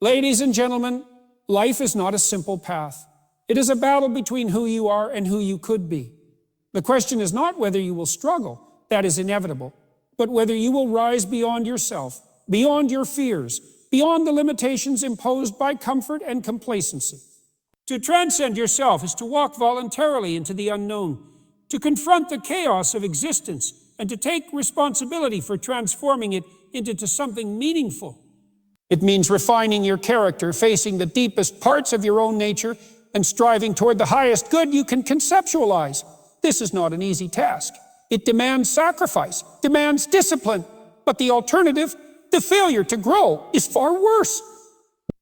Ladies and gentlemen, life is not a simple path. It is a battle between who you are and who you could be. The question is not whether you will struggle, that is inevitable, but whether you will rise beyond yourself, beyond your fears, beyond the limitations imposed by comfort and complacency. To transcend yourself is to walk voluntarily into the unknown, to confront the chaos of existence, and to take responsibility for transforming it into something meaningful. It means refining your character, facing the deepest parts of your own nature, and striving toward the highest good you can conceptualize. This is not an easy task. It demands sacrifice, demands discipline, but the alternative, the failure to grow, is far worse.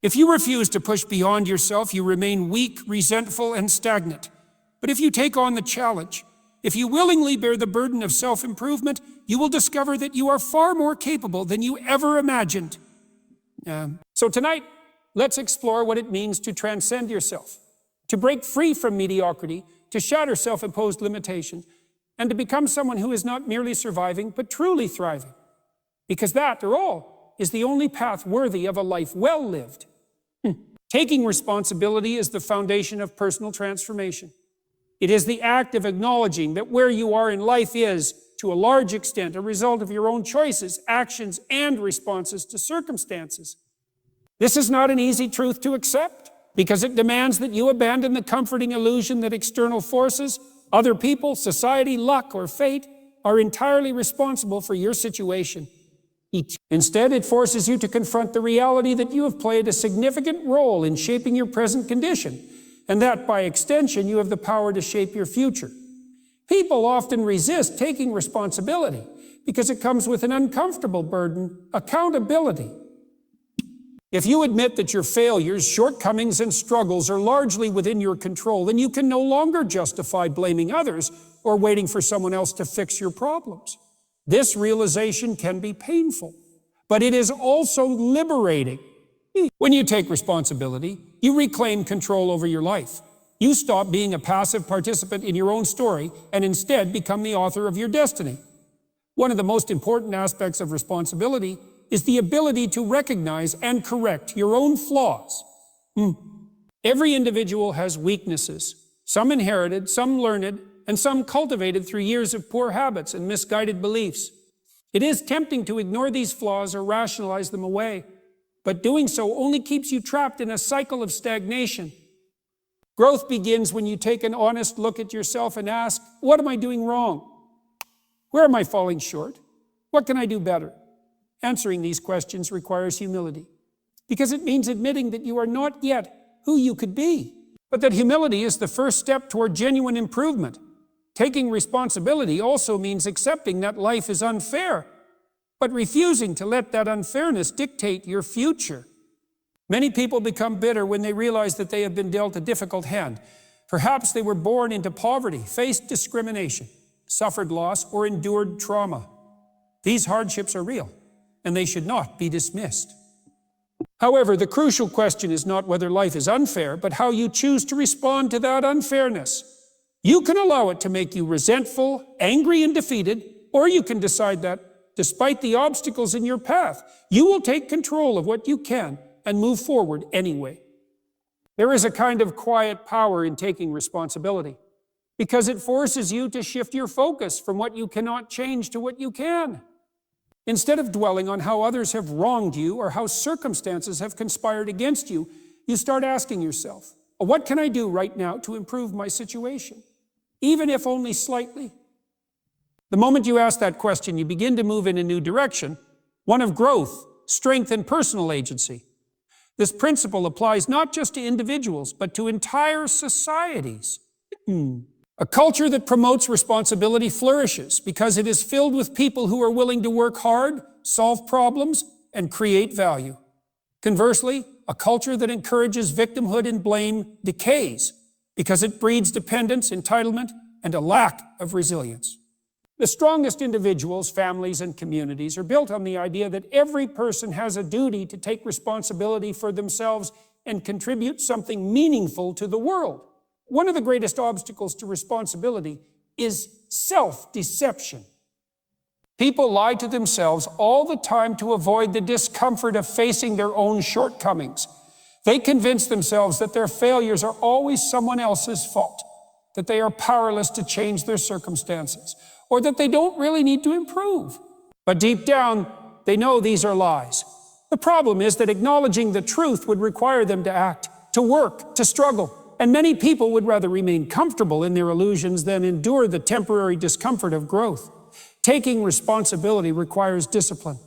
If you refuse to push beyond yourself, you remain weak, resentful, and stagnant. But if you take on the challenge, if you willingly bear the burden of self-improvement, you will discover that you are far more capable than you ever imagined. So tonight, let's explore what it means to transcend yourself, to break free from mediocrity, to shatter self-imposed limitations, and to become someone who is not merely surviving, but truly thriving. Because that, after all, is the only path worthy of a life well lived. Taking responsibility is the foundation of personal transformation. It is the act of acknowledging that where you are in life is, to a large extent, a result of your own choices, actions, and responses to circumstances. This is not an easy truth to accept, because it demands that you abandon the comforting illusion that external forces, other people, society, luck, or fate are entirely responsible for your situation. Instead, it forces you to confront the reality that you have played a significant role in shaping your present condition, and that, by extension, you have the power to shape your future. People often resist taking responsibility because it comes with an uncomfortable burden, accountability. If you admit that your failures, shortcomings, and struggles are largely within your control, then you can no longer justify blaming others or waiting for someone else to fix your problems. This realization can be painful, but it is also liberating. When you take responsibility, you reclaim control over your life. You stop being a passive participant in your own story and instead become the author of your destiny. One of the most important aspects of responsibility is the ability to recognize and correct your own flaws. Every individual has weaknesses, some inherited, some learned, and some cultivated through years of poor habits and misguided beliefs. It is tempting to ignore these flaws or rationalize them away, but doing so only keeps you trapped in a cycle of stagnation. Growth begins when you take an honest look at yourself and ask, what am I doing wrong? Where am I falling short? What can I do better? Answering these questions requires humility, because it means admitting that you are not yet who you could be, but that humility is the first step toward genuine improvement. Taking responsibility also means accepting that life is unfair, but refusing to let that unfairness dictate your future. Many people become bitter when they realize that they have been dealt a difficult hand. Perhaps they were born into poverty, faced discrimination, suffered loss, or endured trauma. These hardships are real, and they should not be dismissed. However, the crucial question is not whether life is unfair, but how you choose to respond to that unfairness. You can allow it to make you resentful, angry, and defeated, or you can decide that, despite the obstacles in your path, you will take control of what you can and move forward anyway. There is a kind of quiet power in taking responsibility, because it forces you to shift your focus from what you cannot change to what you can. Instead of dwelling on how others have wronged you or how circumstances have conspired against you, you start asking yourself, what can I do right now to improve my situation, even if only slightly? The moment you ask that question, you begin to move in a new direction, one of growth, strength, and personal agency. This principle applies not just to individuals, but to entire societies. A culture that promotes responsibility flourishes because it is filled with people who are willing to work hard, solve problems, and create value. Conversely, a culture that encourages victimhood and blame decays because it breeds dependence, entitlement, and a lack of resilience. The strongest individuals, families, and communities are built on the idea that every person has a duty to take responsibility for themselves and contribute something meaningful to the world. One of the greatest obstacles to responsibility is self-deception. People lie to themselves all the time to avoid the discomfort of facing their own shortcomings. They convince themselves that their failures are always someone else's fault, that they are powerless to change their circumstances, or that they don't really need to improve. But deep down, they know these are lies. The problem is that acknowledging the truth would require them to act, to work, to struggle. And many people would rather remain comfortable in their illusions than endure the temporary discomfort of growth. Taking responsibility requires discipline.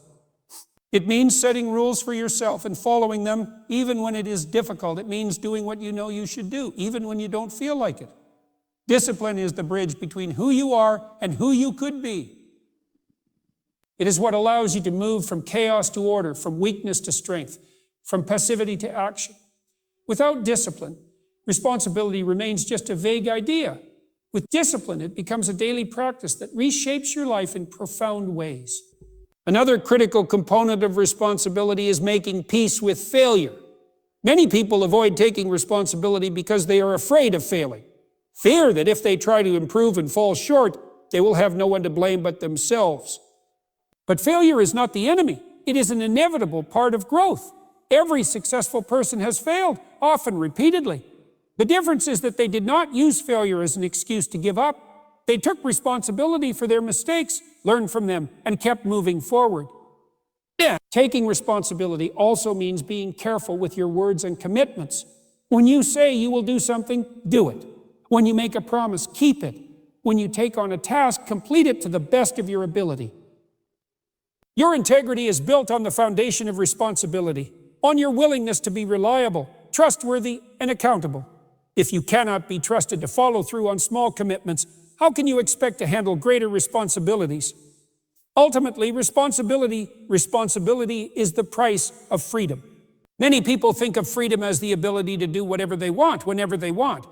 It means setting rules for yourself and following them even when it is difficult. It means doing what you know you should do, even when you don't feel like it. Discipline is the bridge between who you are and who you could be. It is what allows you to move from chaos to order, from weakness to strength, from passivity to action. Without discipline, responsibility remains just a vague idea. With discipline, it becomes a daily practice that reshapes your life in profound ways. Another critical component of responsibility is making peace with failure. Many people avoid taking responsibility because they are afraid of failing. Fear that if they try to improve and fall short, they will have no one to blame but themselves. But failure is not the enemy. It is an inevitable part of growth. Every successful person has failed, often repeatedly. The difference is that they did not use failure as an excuse to give up. They took responsibility for their mistakes, learned from them, and kept moving forward. Taking responsibility also means being careful with your words and commitments. When you say you will do something, do it. When you make a promise, keep it. When you take on a task, complete it to the best of your ability. Your integrity is built on the foundation of responsibility, on your willingness to be reliable, trustworthy, and accountable. If you cannot be trusted to follow through on small commitments, how can you expect to handle greater responsibilities? Ultimately, responsibility is the price of freedom. Many people think of freedom as the ability to do whatever they want, whenever they want.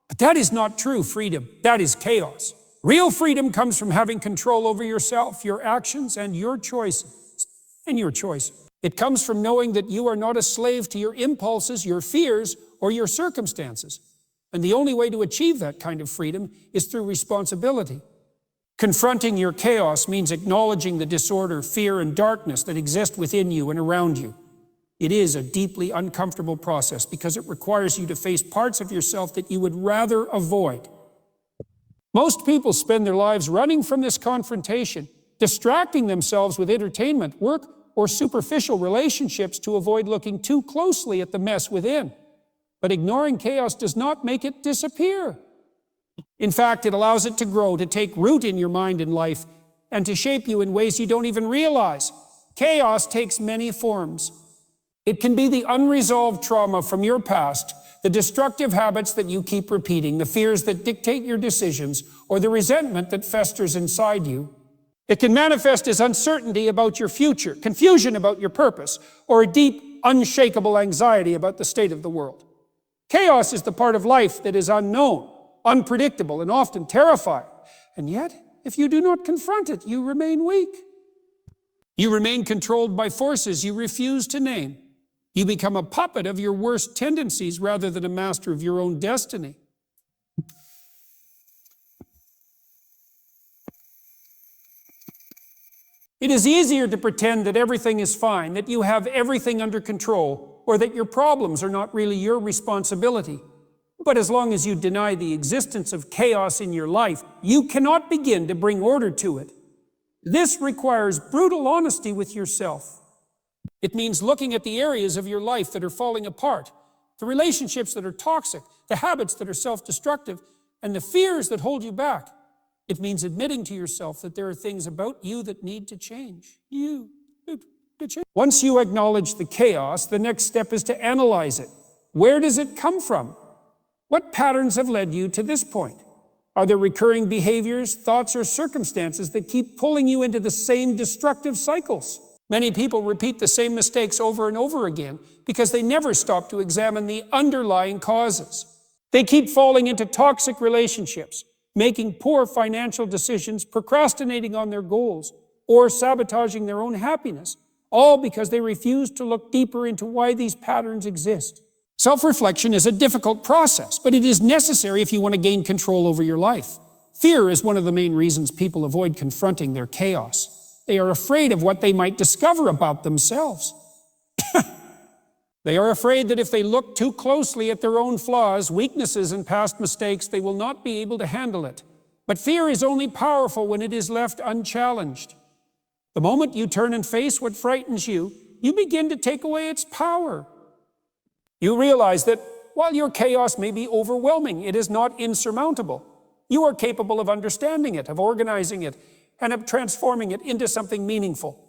But that is not true freedom. That is chaos. Real freedom comes from having control over yourself, your actions, and your choices. It comes from knowing that you are not a slave to your impulses, your fears, or your circumstances. And the only way to achieve that kind of freedom is through responsibility. Confronting your chaos means acknowledging the disorder, fear, and darkness that exist within you and around you. It is a deeply uncomfortable process because it requires you to face parts of yourself that you would rather avoid. Most people spend their lives running from this confrontation, distracting themselves with entertainment, work, or superficial relationships to avoid looking too closely at the mess within. But ignoring chaos does not make it disappear. In fact, it allows it to grow, to take root in your mind and life, and to shape you in ways you don't even realize. Chaos takes many forms. It can be the unresolved trauma from your past, the destructive habits that you keep repeating, the fears that dictate your decisions, or the resentment that festers inside you. It can manifest as uncertainty about your future, confusion about your purpose, or a deep, unshakable anxiety about the state of the world. Chaos is the part of life that is unknown, unpredictable, and often terrifying. And yet, if you do not confront it, you remain weak. You remain controlled by forces you refuse to name. You become a puppet of your worst tendencies rather than a master of your own destiny. It is easier to pretend that everything is fine, that you have everything under control, or that your problems are not really your responsibility. But as long as you deny the existence of chaos in your life, you cannot begin to bring order to it. This requires brutal honesty with yourself. It means looking at the areas of your life that are falling apart, the relationships that are toxic, the habits that are self-destructive, and the fears that hold you back. It means admitting to yourself that there are things about you that need to change. Once you acknowledge the chaos, the next step is to analyze it. Where does it come from? What patterns have led you to this point? Are there recurring behaviors, thoughts, or circumstances that keep pulling you into the same destructive cycles? Many people repeat the same mistakes over and over again because they never stop to examine the underlying causes. They keep falling into toxic relationships, making poor financial decisions, procrastinating on their goals, or sabotaging their own happiness, all because they refuse to look deeper into why these patterns exist. Self-reflection is a difficult process, but it is necessary if you want to gain control over your life. Fear is one of the main reasons people avoid confronting their chaos. They are afraid of what they might discover about themselves. They are afraid that if they look too closely at their own flaws, weaknesses, and past mistakes, they will not be able to handle it. But fear is only powerful when it is left unchallenged. The moment you turn and face what frightens you, you begin to take away its power. You realize that while your chaos may be overwhelming, it is not insurmountable. You are capable of understanding it, of organizing it, and of transforming it into something meaningful.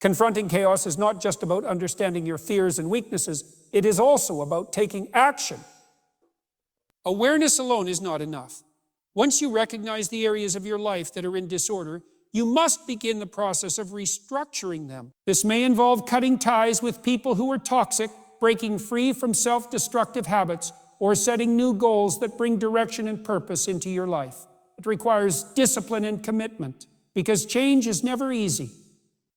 Confronting chaos is not just about understanding your fears and weaknesses, it is also about taking action. Awareness alone is not enough. Once you recognize the areas of your life that are in disorder, you must begin the process of restructuring them. This may involve cutting ties with people who are toxic, breaking free from self-destructive habits, or setting new goals that bring direction and purpose into your life. It requires discipline and commitment, because change is never easy.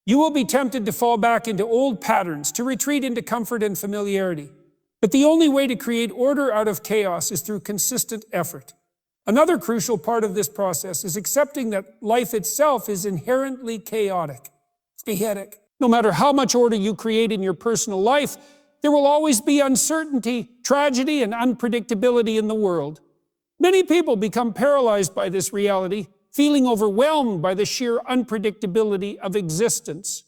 You will be tempted to fall back into old patterns, to retreat into comfort and familiarity. But the only way to create order out of chaos is through consistent effort. Another crucial part of this process is accepting that life itself is inherently chaotic. No matter how much order you create in your personal life, there will always be uncertainty, tragedy, and unpredictability in the world. Many people become paralyzed by this reality, feeling overwhelmed by the sheer unpredictability of existence.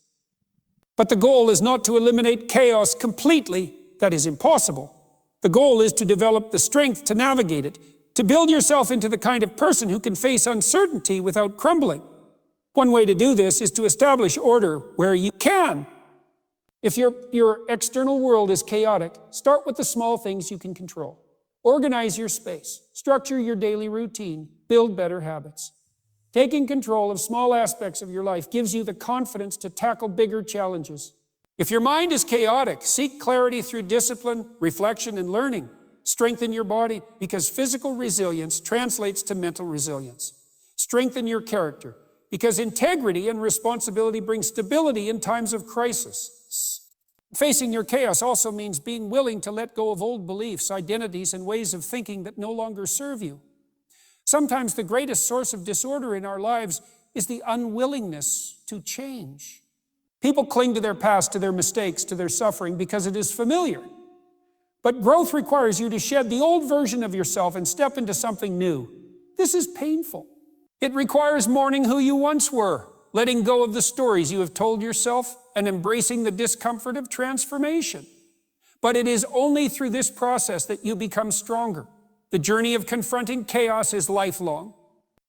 But the goal is not to eliminate chaos completely. That is impossible. The goal is to develop the strength to navigate it, to build yourself into the kind of person who can face uncertainty without crumbling. One way to do this is to establish order where you can. If your external world is chaotic, start with the small things you can control. Organize your space, structure your daily routine, build better habits. Taking control of small aspects of your life gives you the confidence to tackle bigger challenges. If your mind is chaotic, seek clarity through discipline, reflection, and learning. Strengthen your body, because physical resilience translates to mental resilience. Strengthen your character, because integrity and responsibility bring stability in times of crisis. Facing your chaos also means being willing to let go of old beliefs, identities, and ways of thinking that no longer serve you. Sometimes the greatest source of disorder in our lives is the unwillingness to change. People cling to their past, to their mistakes, to their suffering because it is familiar. But growth requires you to shed the old version of yourself and step into something new. This is painful. It requires mourning who you once were, letting go of the stories you have told yourself, and embracing the discomfort of transformation. But it is only through this process that you become stronger. The journey of confronting chaos is lifelong.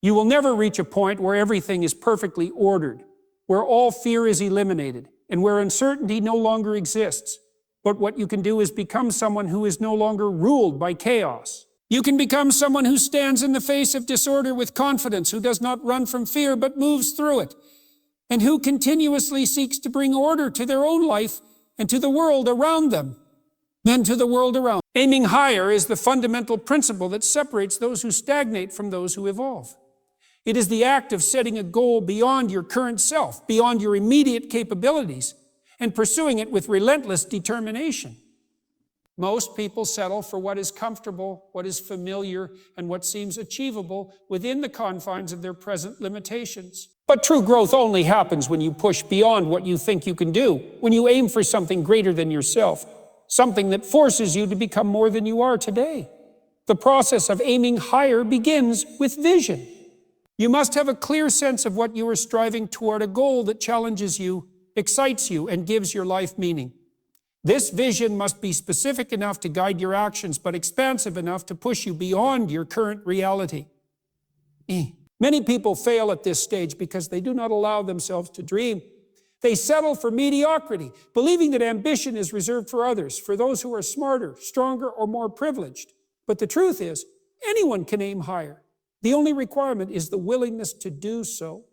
You will never reach a point where everything is perfectly ordered, where all fear is eliminated, and where uncertainty no longer exists. But what you can do is become someone who is no longer ruled by chaos. You can become someone who stands in the face of disorder with confidence, who does not run from fear but moves through it, and who continuously seeks to bring order to their own life and to the world around them, then to the world around. Aiming higher is the fundamental principle that separates those who stagnate from those who evolve. It is the act of setting a goal beyond your current self, beyond your immediate capabilities, and pursuing it with relentless determination. Most people settle for what is comfortable, what is familiar, and what seems achievable within the confines of their present limitations. But true growth only happens when you push beyond what you think you can do, when you aim for something greater than yourself, something that forces you to become more than you are today. The process of aiming higher begins with vision. You must have a clear sense of what you are striving toward, a goal that challenges you, excites you, and gives your life meaning. This vision must be specific enough to guide your actions, but expansive enough to push you beyond your current reality. Many people fail at this stage because they do not allow themselves to dream. They settle for mediocrity, believing that ambition is reserved for others, for those who are smarter, stronger, or more privileged. But the truth is, anyone can aim higher. The only requirement is the willingness to do so.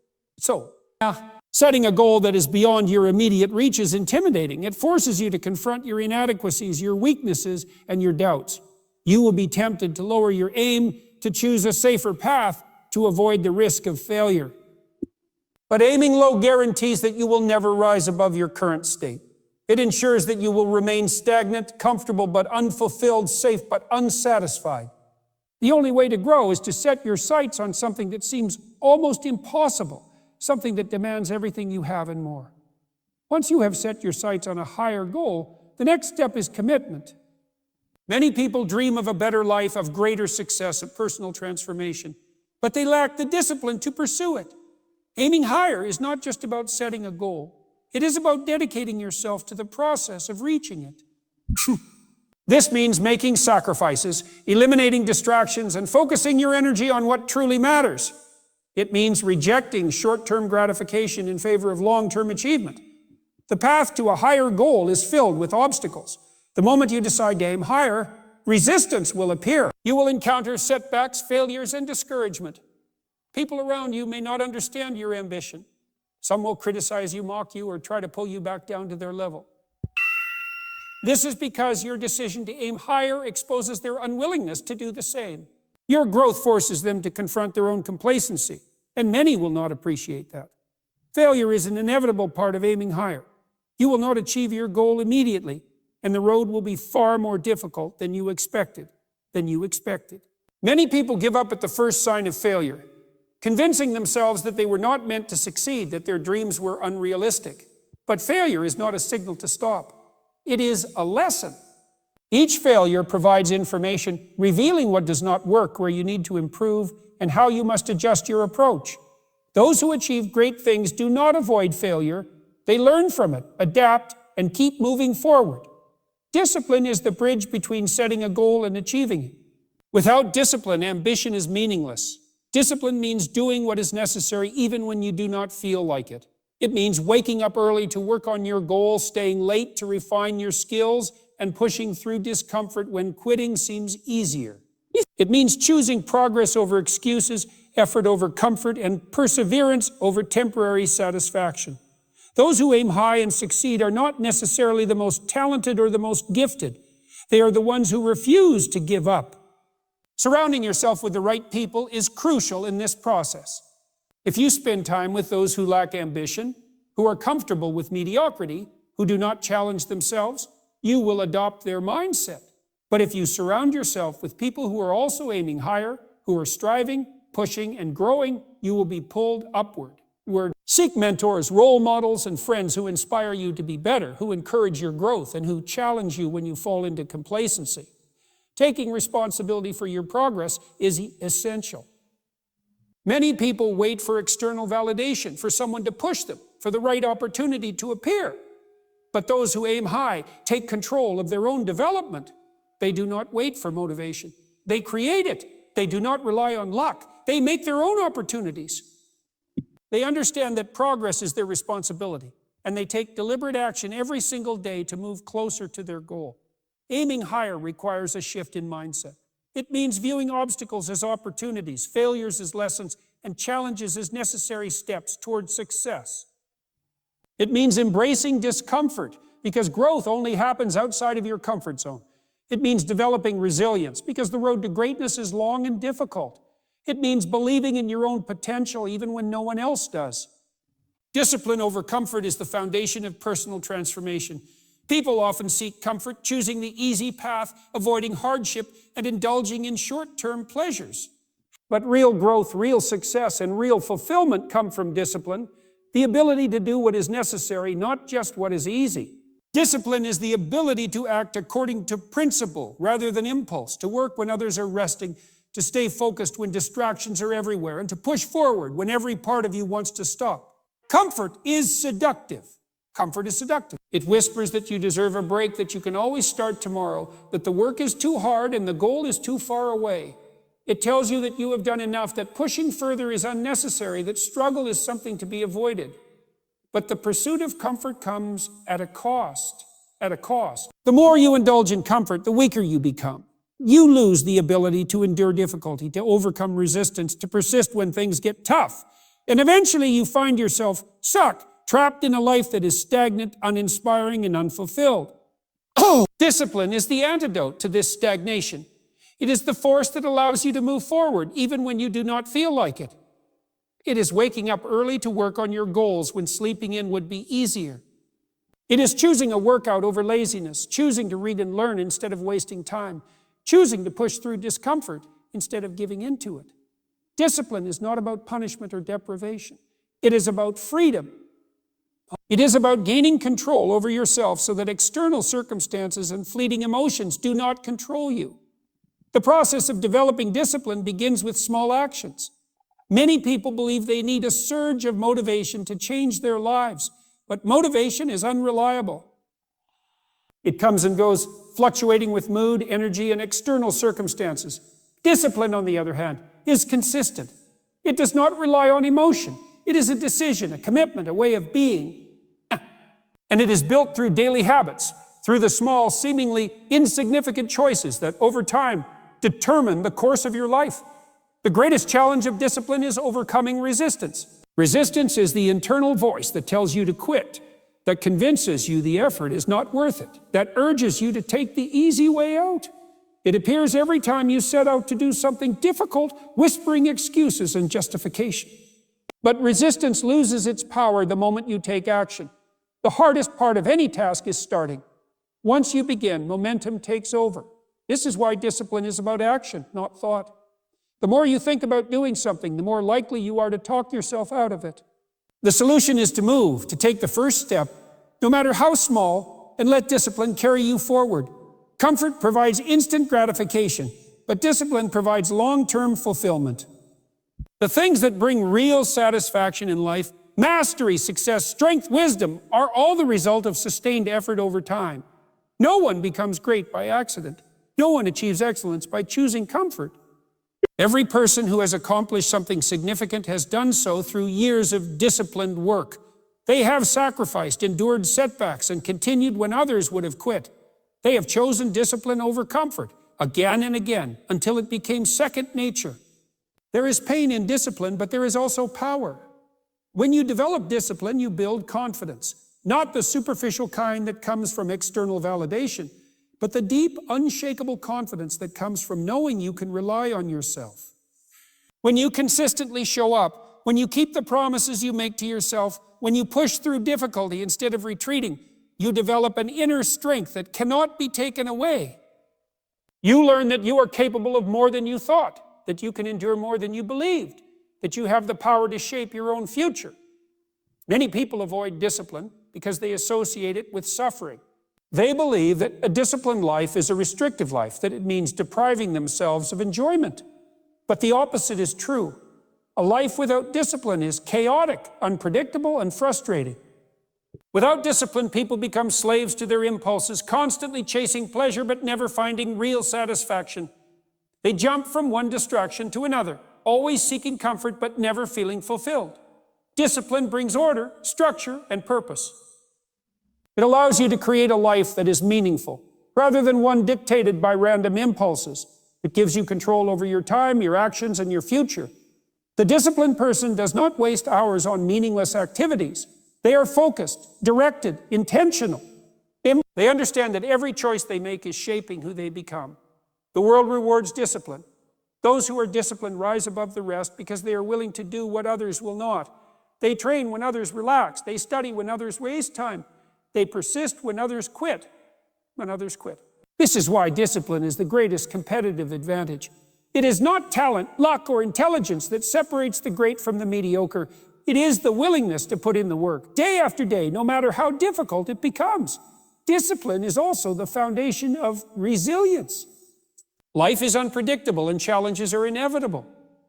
Setting a goal that is beyond your immediate reach is intimidating. It forces you to confront your inadequacies, your weaknesses, and your doubts. You will be tempted to lower your aim, to choose a safer path, to avoid the risk of failure. But aiming low guarantees that you will never rise above your current state. It ensures that you will remain stagnant, comfortable but unfulfilled, safe but unsatisfied. The only way to grow is to set your sights on something that seems almost impossible, something that demands everything you have and more. Once you have set your sights on a higher goal, the next step is commitment. Many people dream of a better life, of greater success, of personal transformation, but they lack the discipline to pursue it. Aiming higher is not just about setting a goal. It is about dedicating yourself to the process of reaching it. This means making sacrifices, eliminating distractions, and focusing your energy on what truly matters. It means rejecting short-term gratification in favor of long-term achievement. The path to a higher goal is filled with obstacles. The moment you decide to aim higher, resistance will appear. You will encounter setbacks, failures, and discouragement. People around you may not understand your ambition. Some will criticize you, mock you, or try to pull you back down to their level. This is because your decision to aim higher exposes their unwillingness to do the same. Your growth forces them to confront their own complacency, and many will not appreciate that. Failure is an inevitable part of aiming higher. You will not achieve your goal immediately, and the road will be far more difficult than you expected. Many people give up at the first sign of failure, convincing themselves that they were not meant to succeed, that their dreams were unrealistic. But failure is not a signal to stop. It is a lesson. Each failure provides information revealing what does not work, where you need to improve, and how you must adjust your approach. Those who achieve great things do not avoid failure. They learn from it, adapt, and keep moving forward. Discipline is the bridge between setting a goal and achieving it. Without discipline, ambition is meaningless. Discipline means doing what is necessary even when you do not feel like it. It means waking up early to work on your goal, staying late to refine your skills, and pushing through discomfort when quitting seems easier. It means choosing progress over excuses, effort over comfort, and perseverance over temporary satisfaction. Those who aim high and succeed are not necessarily the most talented or the most gifted. They are the ones who refuse to give up. Surrounding yourself with the right people is crucial in this process. If you spend time with those who lack ambition, who are comfortable with mediocrity, who do not challenge themselves, you will adopt their mindset. But if you surround yourself with people who are also aiming higher, who are striving, pushing, and growing, you will be pulled upward. Seek mentors, role models, and friends who inspire you to be better, who encourage your growth, and who challenge you when you fall into complacency. Taking responsibility for your progress is essential. Many people wait for external validation, for someone to push them, for the right opportunity to appear. But those who aim high take control of their own development. They do not wait for motivation. They create it. They do not rely on luck. They make their own opportunities. They understand that progress is their responsibility, and they take deliberate action every single day to move closer to their goal. Aiming higher requires a shift in mindset. It means viewing obstacles as opportunities, failures as lessons, and challenges as necessary steps toward success. It means embracing discomfort, because growth only happens outside of your comfort zone. It means developing resilience, because the road to greatness is long and difficult. It means believing in your own potential even when no one else does. Discipline over comfort is the foundation of personal transformation. People often seek comfort, choosing the easy path, avoiding hardship, and indulging in short-term pleasures. But real growth, real success, and real fulfillment come from discipline, the ability to do what is necessary, not just what is easy. Discipline is the ability to act according to principle rather than impulse, to work when others are resting, to stay focused when distractions are everywhere, and to push forward when every part of you wants to stop. Comfort is seductive. Comfort is seductive. It whispers that you deserve a break, that you can always start tomorrow, that the work is too hard and the goal is too far away. It tells you that you have done enough, that pushing further is unnecessary, that struggle is something to be avoided. But the pursuit of comfort comes at a cost. The more you indulge in comfort, the weaker you become. You lose the ability to endure difficulty, to overcome resistance, to persist when things get tough. And eventually you find yourself stuck, trapped in a life that is stagnant, uninspiring, and unfulfilled. Discipline is the antidote to this stagnation. It is the force that allows you to move forward, even when you do not feel like it. It is waking up early to work on your goals when sleeping in would be easier. It is choosing a workout over laziness, choosing to read and learn instead of wasting time, choosing to push through discomfort instead of giving into it. Discipline is not about punishment or deprivation. It is about freedom. It is about gaining control over yourself so that external circumstances and fleeting emotions do not control you. The process of developing discipline begins with small actions. Many people believe they need a surge of motivation to change their lives, but motivation is unreliable. It comes and goes, fluctuating with mood, energy, and external circumstances. Discipline, on the other hand, is consistent. It does not rely on emotion. It is a decision, a commitment, a way of being. And it is built through daily habits, through the small, seemingly insignificant choices that over time determine the course of your life. The greatest challenge of discipline is overcoming resistance. Resistance is the internal voice that tells you to quit, that convinces you the effort is not worth it, that urges you to take the easy way out. It appears every time you set out to do something difficult, whispering excuses and justification. But resistance loses its power the moment you take action. The hardest part of any task is starting. Once you begin, momentum takes over. This is why discipline is about action, not thought. The more you think about doing something, the more likely you are to talk yourself out of it. The solution is to move, to take the first step, no matter how small, and let discipline carry you forward. Comfort provides instant gratification, but discipline provides long-term fulfillment. The things that bring real satisfaction in life, mastery, success, strength, wisdom, are all the result of sustained effort over time. No one becomes great by accident. No one achieves excellence by choosing comfort. Every person who has accomplished something significant has done so through years of disciplined work. They have sacrificed, endured setbacks, and continued when others would have quit. They have chosen discipline over comfort, again and again, until it became second nature. There is pain in discipline, but there is also power. When you develop discipline, you build confidence, not the superficial kind that comes from external validation, but the deep, unshakable confidence that comes from knowing you can rely on yourself. When you consistently show up, when you keep the promises you make to yourself, when you push through difficulty instead of retreating, you develop an inner strength that cannot be taken away. You learn that you are capable of more than you thought, that you can endure more than you believed, that you have the power to shape your own future. Many people avoid discipline because they associate it with suffering. They believe that a disciplined life is a restrictive life, that it means depriving themselves of enjoyment. But the opposite is true. A life without discipline is chaotic, unpredictable, and frustrating. Without discipline, people become slaves to their impulses, constantly chasing pleasure but never finding real satisfaction. They jump from one distraction to another, always seeking comfort but never feeling fulfilled. Discipline brings order, structure, and purpose. It allows you to create a life that is meaningful, rather than one dictated by random impulses. It gives you control over your time, your actions, and your future. The disciplined person does not waste hours on meaningless activities. They are focused, directed, intentional. They understand that every choice they make is shaping who they become. The world rewards discipline. Those who are disciplined rise above the rest because they are willing to do what others will not. They train when others relax. They study when others waste time. They persist when others quit. This is why discipline is the greatest competitive advantage. It is not talent, luck, or intelligence that separates the great from the mediocre. It is the willingness to put in the work, day after day, no matter how difficult it becomes. Discipline is also the foundation of resilience. Life is unpredictable and challenges are inevitable.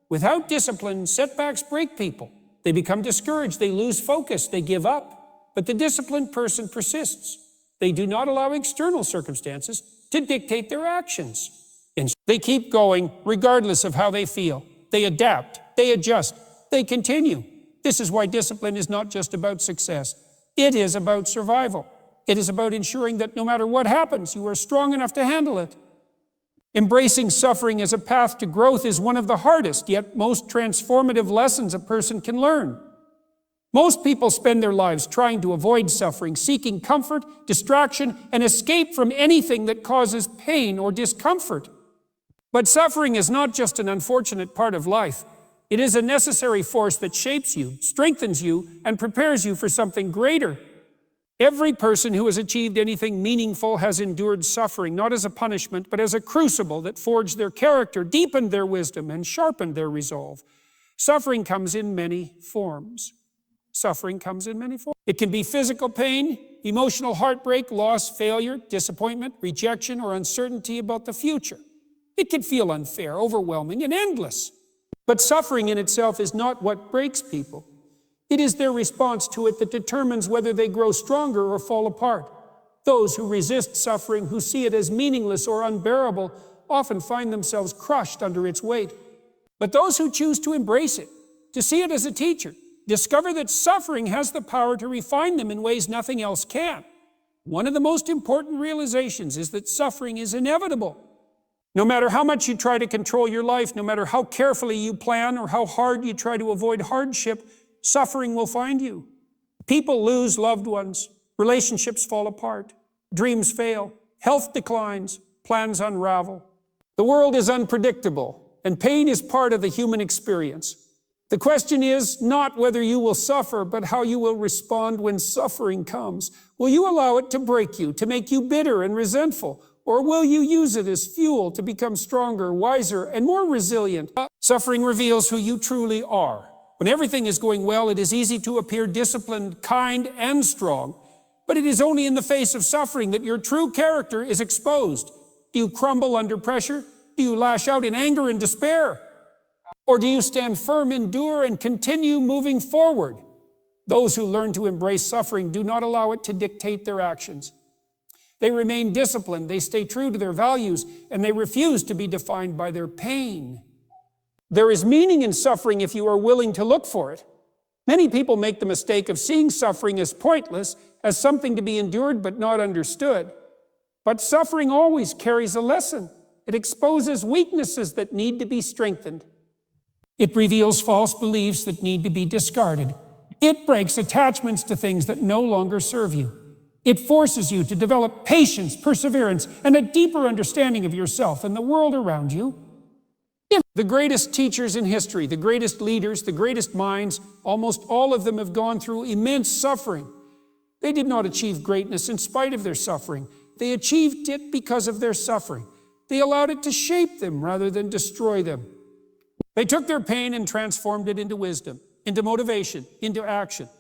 Without discipline, setbacks break people. They become discouraged, they lose focus, they give up. But the disciplined person persists. They do not allow external circumstances to dictate their actions. And they keep going regardless of how they feel. They adapt, they adjust, they continue. This is why discipline is not just about success. It is about survival. It is about ensuring that no matter what happens, you are strong enough to handle it. Embracing suffering as a path to growth is one of the hardest, yet most transformative lessons a person can learn. Most people spend their lives trying to avoid suffering, seeking comfort, distraction, and escape from anything that causes pain or discomfort. But suffering is not just an unfortunate part of life. It is a necessary force that shapes you, strengthens you, and prepares you for something greater. Every person who has achieved anything meaningful has endured suffering, not as a punishment, but as a crucible that forged their character, deepened their wisdom, and sharpened their resolve. Suffering comes in many forms. Suffering comes in many forms. It can be physical pain, emotional heartbreak, loss, failure, disappointment, rejection, or uncertainty about the future. It can feel unfair, overwhelming, and endless. But suffering in itself is not what breaks people. It is their response to it that determines whether they grow stronger or fall apart. Those who resist suffering, who see it as meaningless or unbearable, often find themselves crushed under its weight. But those who choose to embrace it, to see it as a teacher, discover that suffering has the power to refine them in ways nothing else can. One of the most important realizations is that suffering is inevitable. No matter how much you try to control your life, no matter how carefully you plan or how hard you try to avoid hardship, suffering will find you. People lose loved ones, relationships fall apart, dreams fail, health declines, plans unravel. The world is unpredictable, and pain is part of the human experience. The question is not whether you will suffer, but how you will respond when suffering comes. Will you allow it to break you, to make you bitter and resentful? Or will you use it as fuel to become stronger, wiser, and more resilient? Suffering reveals who you truly are. When everything is going well, it is easy to appear disciplined, kind, and strong. But it is only in the face of suffering that your true character is exposed. Do you crumble under pressure? Do you lash out in anger and despair? Or do you stand firm, endure, and continue moving forward? Those who learn to embrace suffering do not allow it to dictate their actions. They remain disciplined, they stay true to their values, and they refuse to be defined by their pain. There is meaning in suffering if you are willing to look for it. Many people make the mistake of seeing suffering as pointless, as something to be endured but not understood. But suffering always carries a lesson. It exposes weaknesses that need to be strengthened. It reveals false beliefs that need to be discarded. It breaks attachments to things that no longer serve you. It forces you to develop patience, perseverance, and a deeper understanding of yourself and the world around you. The greatest teachers in history, the greatest leaders, the greatest minds, almost all of them have gone through immense suffering. They did not achieve greatness in spite of their suffering. They achieved it because of their suffering. They allowed it to shape them rather than destroy them. They took their pain and transformed it into wisdom, into motivation, into action.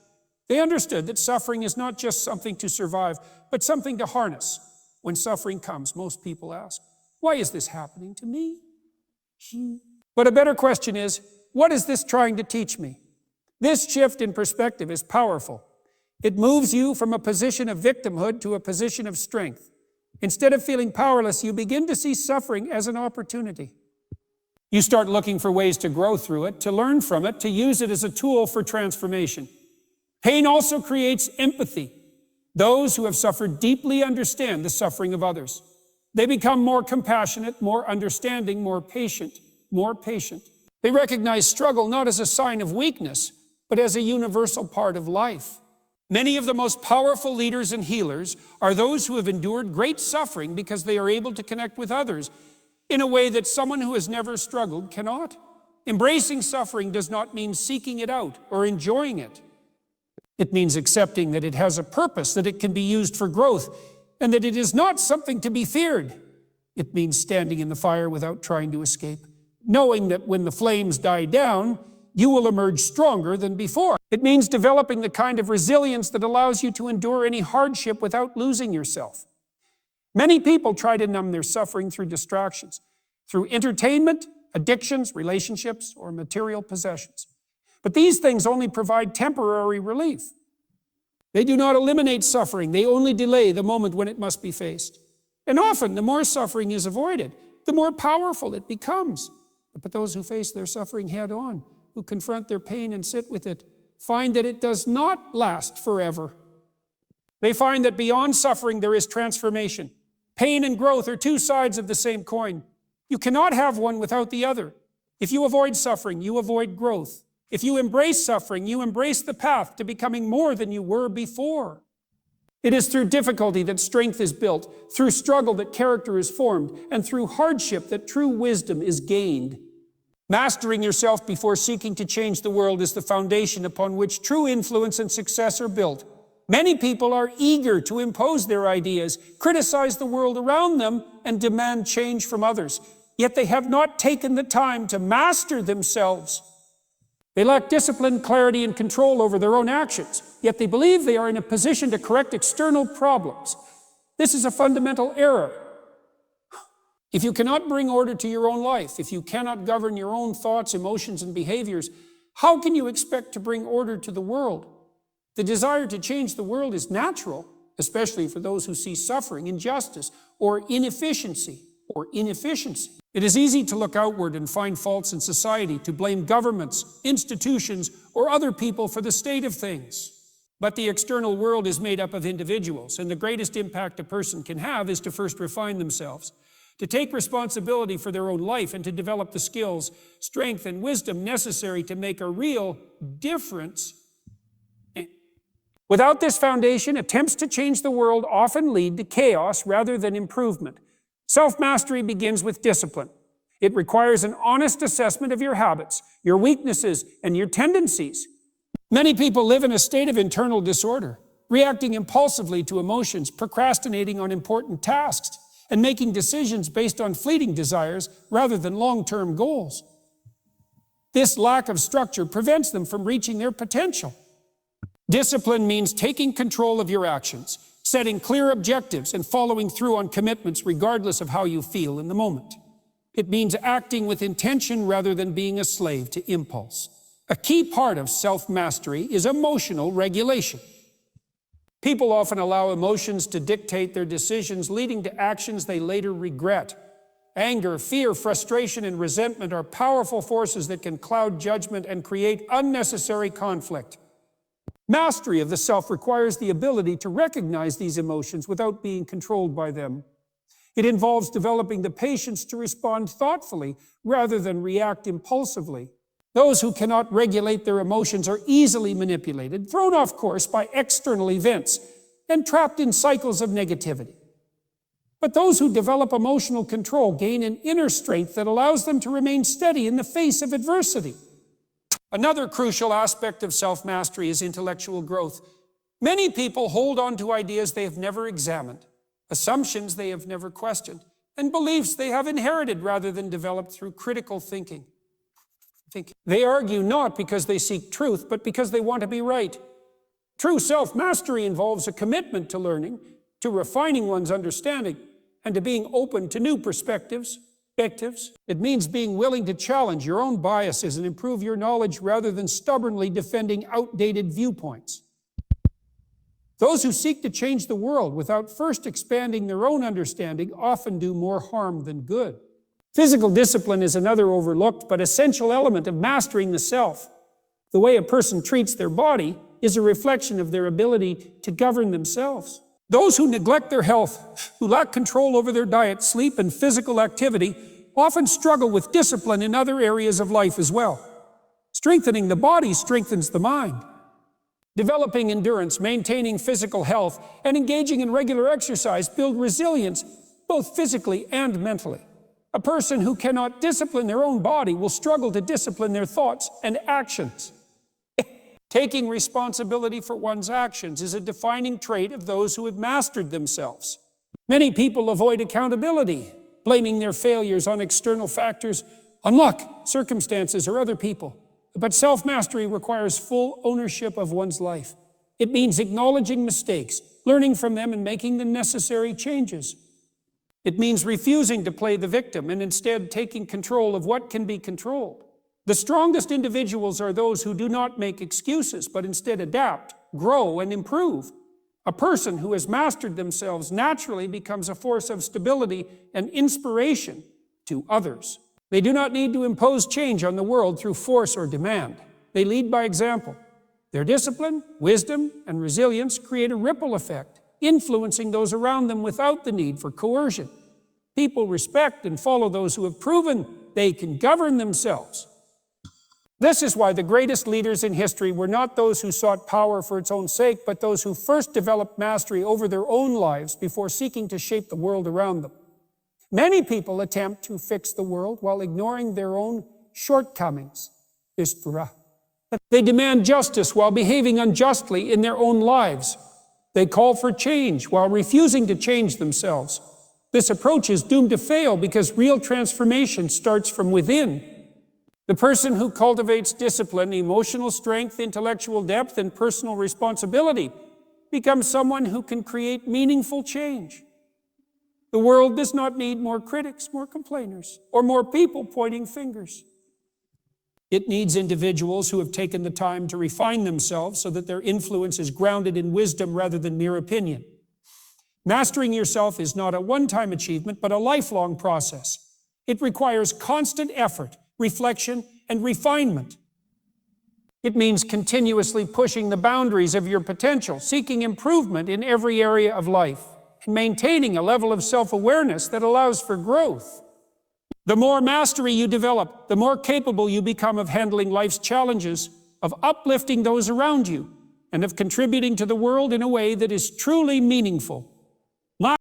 They understood that suffering is not just something to survive, but something to harness. When suffering comes, most people ask, why is this happening to me? But a better question is, what is this trying to teach me? This shift in perspective is powerful. It moves you from a position of victimhood to a position of strength. Instead of feeling powerless, you begin to see suffering as an opportunity. You start looking for ways to grow through it, to learn from it, to use it as a tool for transformation. Pain also creates empathy. Those who have suffered deeply understand the suffering of others. They become more compassionate, more understanding, more patient. They recognize struggle not as a sign of weakness, but as a universal part of life. Many of the most powerful leaders and healers are those who have endured great suffering because they are able to connect with others in a way that someone who has never struggled cannot. Embracing suffering does not mean seeking it out or enjoying it. It means accepting that it has a purpose, that it can be used for growth, and that it is not something to be feared. It means standing in the fire without trying to escape, knowing that when the flames die down, you will emerge stronger than before. It means developing the kind of resilience that allows you to endure any hardship without losing yourself. Many people try to numb their suffering through distractions, through entertainment, addictions, relationships, or material possessions. But these things only provide temporary relief. They do not eliminate suffering. They only delay the moment when it must be faced. And often, the more suffering is avoided, the more powerful it becomes. But those who face their suffering head on, who confront their pain and sit with it, find that it does not last forever. They find that beyond suffering, there is transformation. Pain and growth are two sides of the same coin. You cannot have one without the other. If you avoid suffering, you avoid growth. If you embrace suffering, you embrace the path to becoming more than you were before. It is through difficulty that strength is built, through struggle that character is formed, and through hardship that true wisdom is gained. Mastering yourself before seeking to change the world is the foundation upon which true influence and success are built. Many people are eager to impose their ideas, criticize the world around them, and demand change from others. Yet they have not taken the time to master themselves. They lack discipline, clarity, and control over their own actions, yet they believe they are in a position to correct external problems. This is a fundamental error. If you cannot bring order to your own life, if you cannot govern your own thoughts, emotions, and behaviors, how can you expect to bring order to the world? The desire to change the world is natural, especially for those who see suffering, injustice, or inefficiency. It is easy to look outward and find faults in society, to blame governments, institutions, or other people for the state of things. But the external world is made up of individuals, and the greatest impact a person can have is to first refine themselves, to take responsibility for their own life, and to develop the skills, strength, and wisdom necessary to make a real difference. Without this foundation, attempts to change the world often lead to chaos rather than improvement. Self-mastery begins with discipline. It requires an honest assessment of your habits, your weaknesses, and your tendencies. Many people live in a state of internal disorder, reacting impulsively to emotions, procrastinating on important tasks, and making decisions based on fleeting desires rather than long-term goals. This lack of structure prevents them from reaching their potential. Discipline means taking control of your actions, setting clear objectives, and following through on commitments regardless of how you feel in the moment. It means acting with intention rather than being a slave to impulse. A key part of self-mastery is emotional regulation. People often allow emotions to dictate their decisions, leading to actions they later regret. Anger, fear, frustration, and resentment are powerful forces that can cloud judgment and create unnecessary conflict. Mastery of the self requires the ability to recognize these emotions without being controlled by them. It involves developing the patience to respond thoughtfully rather than react impulsively. Those who cannot regulate their emotions are easily manipulated, thrown off course by external events, and trapped in cycles of negativity. But those who develop emotional control gain an inner strength that allows them to remain steady in the face of adversity. Another crucial aspect of self-mastery is intellectual growth. Many people hold on to ideas they have never examined, assumptions they have never questioned, and beliefs they have inherited rather than developed through critical thinking. They argue not because they seek truth, but because they want to be right. True self-mastery involves a commitment to learning, to refining one's understanding, and to being open to new perspectives. It means being willing to challenge your own biases and improve your knowledge rather than stubbornly defending outdated viewpoints. Those who seek to change the world without first expanding their own understanding often do more harm than good. Physical discipline is another overlooked but essential element of mastering the self. The way a person treats their body is a reflection of their ability to govern themselves. Those who neglect their health, who lack control over their diet, sleep, and physical activity, often struggle with discipline in other areas of life as well. Strengthening the body strengthens the mind. Developing endurance, maintaining physical health, and engaging in regular exercise build resilience, both physically and mentally. A person who cannot discipline their own body will struggle to discipline their thoughts and actions. Taking responsibility for one's actions is a defining trait of those who have mastered themselves. Many people avoid accountability, blaming their failures on external factors, on luck, circumstances, or other people. But self-mastery requires full ownership of one's life. It means acknowledging mistakes, learning from them, and making the necessary changes. It means refusing to play the victim and instead taking control of what can be controlled. The strongest individuals are those who do not make excuses, but instead adapt, grow, and improve. A person who has mastered themselves naturally becomes a force of stability and inspiration to others. They do not need to impose change on the world through force or demand. They lead by example. Their discipline, wisdom, and resilience create a ripple effect, influencing those around them without the need for coercion. People respect and follow those who have proven they can govern themselves. This is why the greatest leaders in history were not those who sought power for its own sake, but those who first developed mastery over their own lives before seeking to shape the world around them. Many people attempt to fix the world while ignoring their own shortcomings. They demand justice while behaving unjustly in their own lives. They call for change while refusing to change themselves. This approach is doomed to fail because real transformation starts from within. The person who cultivates discipline, emotional strength, intellectual depth, and personal responsibility becomes someone who can create meaningful change. The world does not need more critics, more complainers, or more people pointing fingers. It needs individuals who have taken the time to refine themselves so that their influence is grounded in wisdom rather than mere opinion. Mastering yourself is not a one-time achievement, but a lifelong process. It requires constant effort, reflection, and refinement. It means continuously pushing the boundaries of your potential, seeking improvement in every area of life, and maintaining a level of self-awareness that allows for growth. The more mastery you develop, the more capable you become of handling life's challenges, of uplifting those around you, and of contributing to the world in a way that is truly meaningful.